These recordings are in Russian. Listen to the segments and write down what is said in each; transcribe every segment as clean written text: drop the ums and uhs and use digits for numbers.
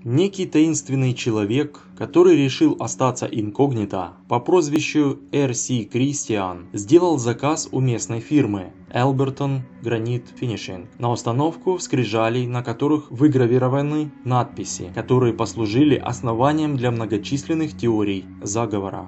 Некий таинственный человек, который решил остаться инкогнито по прозвищу R.C. Christian, сделал заказ у местной фирмы Alberton Granite Finishing на установку скрижалей, на которых выгравированы надписи, которые послужили основанием для многочисленных теорий заговора.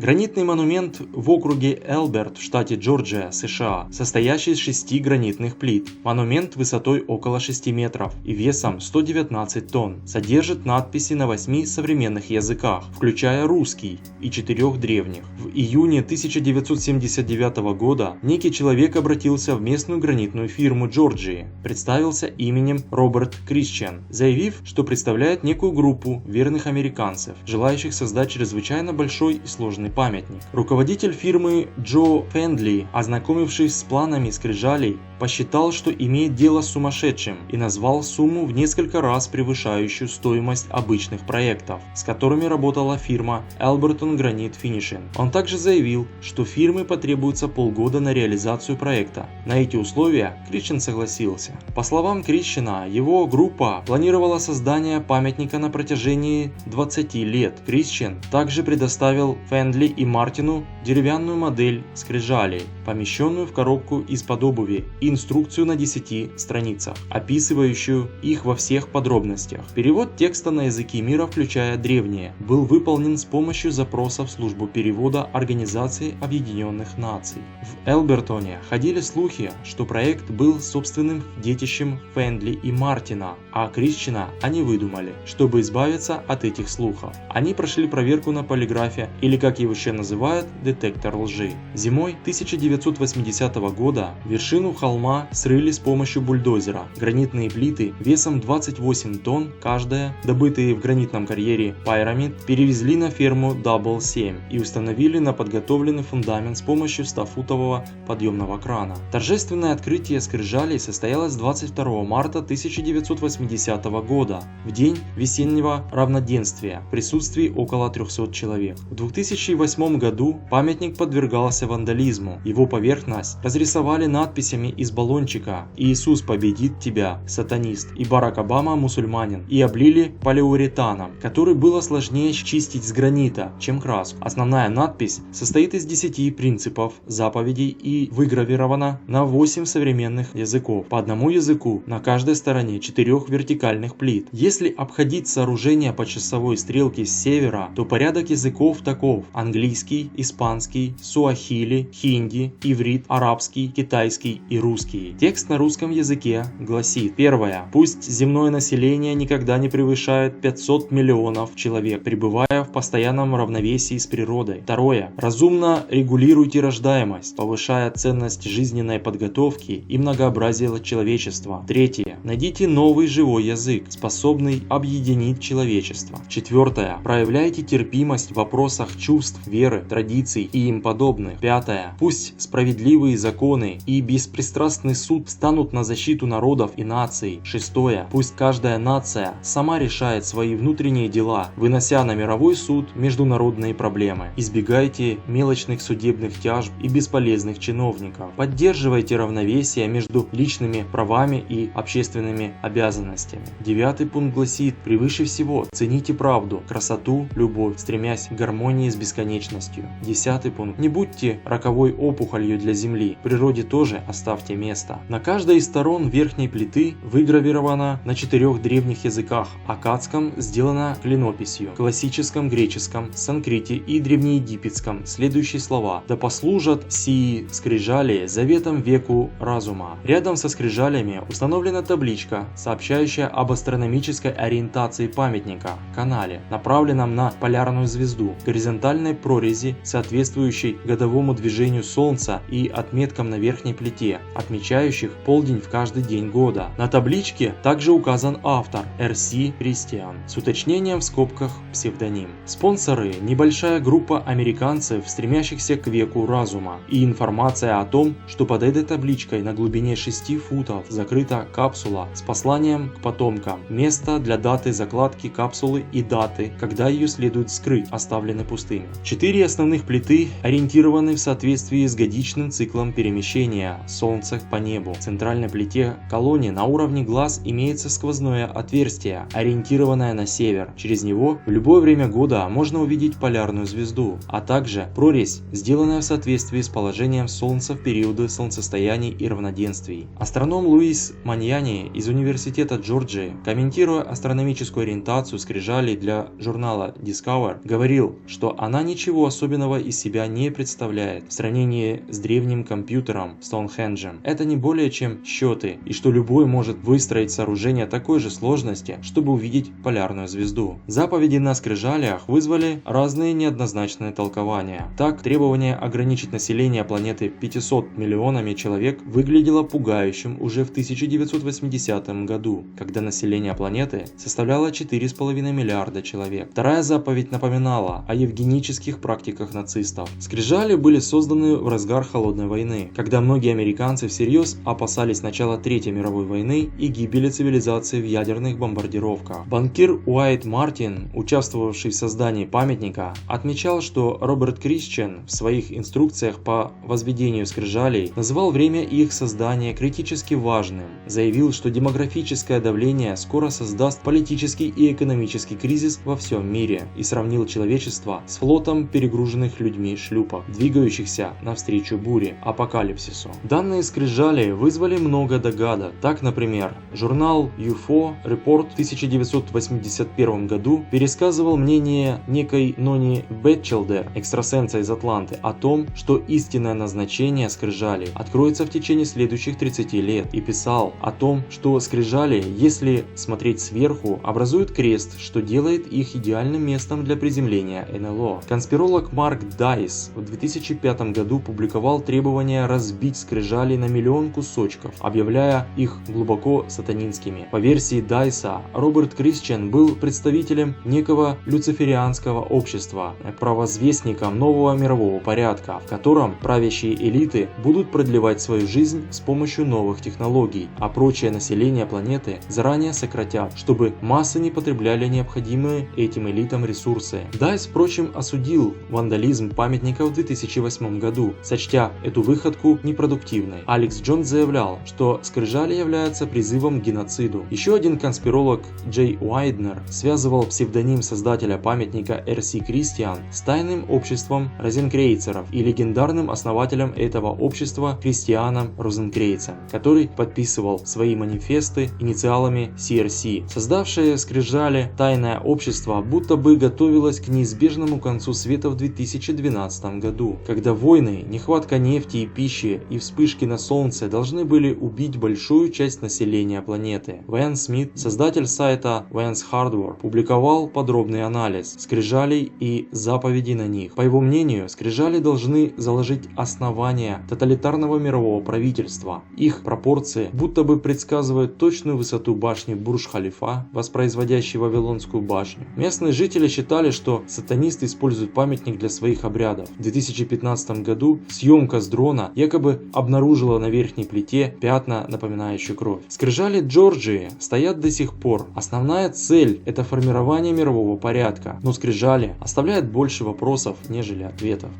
Гранитный монумент в округе Элберт в штате Джорджия, США, состоящий из 6 гранитных плит. Монумент высотой около 6 метров и весом 119 тонн. Содержит надписи на 8 современных языках, включая русский и 4 древних. В июне 1979 года некий человек обратился в местную гранитную фирму Джорджии, представился именем Роберт Крисчен, заявив, что представляет некую группу верных американцев, желающих создать чрезвычайно большой и сложный памятник. Руководитель фирмы Джо Фендли, ознакомившись с планами скрижалей, посчитал, что имеет дело с сумасшедшим и назвал сумму в несколько раз превышающую стоимость обычных проектов, с которыми работала фирма Alberton Granite Finishing. Он также заявил, что фирме потребуется полгода на реализацию проекта. На эти условия Крисчен согласился. По словам Крисчена, его группа планировала создание памятника на протяжении 20 лет. Крисчен также предоставил Фендли и Мартину деревянную модель скрижалей, помещенную в коробку из-под обуви, и инструкцию на 10 страницах, описывающую их во всех подробностях. Перевод текста на языки мира, включая древние, был выполнен с помощью запроса в службу перевода Организации Объединенных Наций. В Элбертоне ходили слухи, что проект был собственным детищем Фендли и Мартина, а Крисчена они выдумали, чтобы избавиться от этих слухов. Они прошли проверку на полиграфе, или как его еще называют, детектор лжи. Зимой 1980 года вершину холма срыли с помощью бульдозера. Гранитные плиты весом 28 тонн каждая, добытые в гранитном карьере Pyramid, перевезли на ферму Double 7 и установили на подготовленный фундамент с помощью 100-футового подъемного крана. Торжественное открытие скрижалей состоялось 22 марта 1980 года, в день весеннего равноденствия, в присутствии около 300 человек. В 2008 году памятник подвергался вандализму. Его поверхность разрисовали надписями из баллончика «Иисус победит тебя, сатанист» и «Барак Обама мусульманин» и облили полиуретаном, который было сложнее чистить с гранита, чем краску. Основная надпись состоит из 10 принципов, заповедей и выгравирована на 8 современных языков, по одному языку на каждой стороне 4 вертикальных плит. Если обходить сооружение по часовой стрелке с севера, то порядок языков таков: английский, испанский, суахили, хинди, иврит, арабский, китайский и русский. Текст на русском языке гласит: первое. Пусть земное население никогда не превышает 500 миллионов человек, пребывая в постоянном равновесии с природой. Второе. Разумно регулируйте рождаемость, повышая ценность жизненной подготовки и многообразие человечества. Третье. Найдите новый живой язык, способный объединить человечество. Четвертое. Проявляйте терпимость в вопросах чувств, веры, традиций и им подобных. Пятое. Пусть справедливые законы и беспристрастный суд станут на защиту народов и наций. Шестое. Пусть каждая нация сама решает свои внутренние дела, вынося на мировой суд международные проблемы. Избегайте мелочных судебных тяжб и бесполезных чиновников. Поддерживайте равновесие между личными правами и общественными обязанностями. Девятый пункт гласит: превыше всего цените правду, красоту, любовь, стремясь к гармонии с бесконечностью. Десятый пункт. Не будьте роковой опухолью для Земли. В природе тоже оставьте место. На каждой из сторон верхней плиты выгравировано на 4 древних языках: аккадском сделано клинописью, классическом греческом, санскрите и древнеегипетском следующие слова: «Да послужат сии скрижали заветом веку разума». Рядом со скрижалями установлена табличка, сообщающая об астрономической ориентации памятника, канале, направленном на полярную звезду, горизонтальной прорези, соответствующей годовому движению Солнца, и отметкам на верхней плите, отмечающих полдень в каждый день года. На табличке также указан автор R.C. Christian с уточнением в скобках псевдоним. Спонсоры – небольшая группа американцев, стремящихся к веку разума, и информация о том, что под этой табличкой на глубине 6 футов закрыта капсула с посланием к потомкам. Место для даты закладки капсулы и даты, когда ее следует вскрыть, оставлены пустыми. 4 основных плиты ориентированы в соответствии с годичным циклом перемещения Солнца по небу. В центральной плите колонии на уровне глаз имеется сквозное отверстие, ориентированное на север. Через него в любое время года можно увидеть полярную звезду, а также прорезь, сделанная в соответствии с положением Солнца в периоды солнцестояний и равноденствий. Астроном Луис Маньяни из Университета Джорджии, комментируя астрономическую ориентацию скрижалей для журнала Discover, говорил, что она ничего особенного из себя не представляет в сравнении с древним компьютером Стоунхенджем. Это не более чем счеты, и что любой может выстроить сооружение такой же сложности, чтобы увидеть полярную звезду. Заповеди на скрижалях вызвали разные неоднозначные толкования. Так, требование ограничить население планеты 500 миллионами человек выглядело пугающим уже в 1980 году, когда население планеты составляло 4,5 миллиарда человек. Вторая заповедь напоминала о евгенических практиках нацистов. Скрижали были созданы в разгар Холодной войны, когда многие американцы всерьез опасались начала Третьей мировой войны и гибели цивилизации в ядерных бомбардировках. Банкир Уайт Мартин, участвовавший в создании памятника, отмечал, что Роберт Крисчен в своих инструкциях по возведению скрижалей называл время их создания критически важным, заявил, что демографическое давление скоро создаст политический и экономический кризис во всем мире, и сравнил человечество с флотом перегруженных людьми шлюпок, двигающихся навстречу буре, апокалипсису. Данные скрижали вызвали много догадок. Так, например, журнал UFO Report в 1981 году пересказывал мнение некой Нони Бэтчелдер, экстрасенса из Атланты, о том, что истинное назначение скрижалей откроется в течение следующих 30 лет, и писал о том, что скрижали, если смотреть сверху, образуют крест, что делает их идеальным местом для приземления НЛО. Конспиролог Марк Дайс в 2005 году публиковал требование разбить скрижали на 1 миллион кусочков, объявляя их глубоко сатанинскими. По версии Дайса, Роберт Крисчен был представителем некого люциферианского общества, провозвестником нового мирового порядка, в котором правящие элиты будут продлевать свою жизнь с помощью новых технологий, а прочее население планеты заранее сократят, чтобы массы не потребляли необходимые этим элитам ресурсы. Дайс, впрочем, осудил вандализм памятника в 2008 году, сочтя эту выходку непродуктивной. Алекс Джонс заявлял, что скрижали являются призывом к геноциду. Еще один конспиролог Джей Уайднер связывал псевдоним создателя памятника R.C. Christian с тайным обществом розенкрейцеров и легендарным основателем этого общества Кристианом Розенкрейцем, который подписывал свои манифесты инициалами CRC. Создавшее скрижали тайное общество будто бы готовилось к неизбежному концу света в 2012 году, когда войны, нехватка нефти и пищи и вспышки на Солнце должны были убить большую часть населения планеты. Вэн Смит, создатель сайта Vance Hardware, публиковал подробный анализ скрижалей и заповедей на них. По его мнению, скрижали должны заложить основания тоталитарного мирового правительства. Их пропорции будто бы предсказывают точную высоту башни Бурдж-Халифа, воспроизводящей Вавилонскую башню. Местные жители считали, что сатанисты используют памятник для своих обрядов. В 2015 году съемка с дрона якобы обнаружила на верхней плите пятна, напоминающие кровь. Скрижали Джорджии стоят до сих пор. Основная цель – это формирование мирового порядка, но скрижали оставляют больше вопросов, нежели ответов.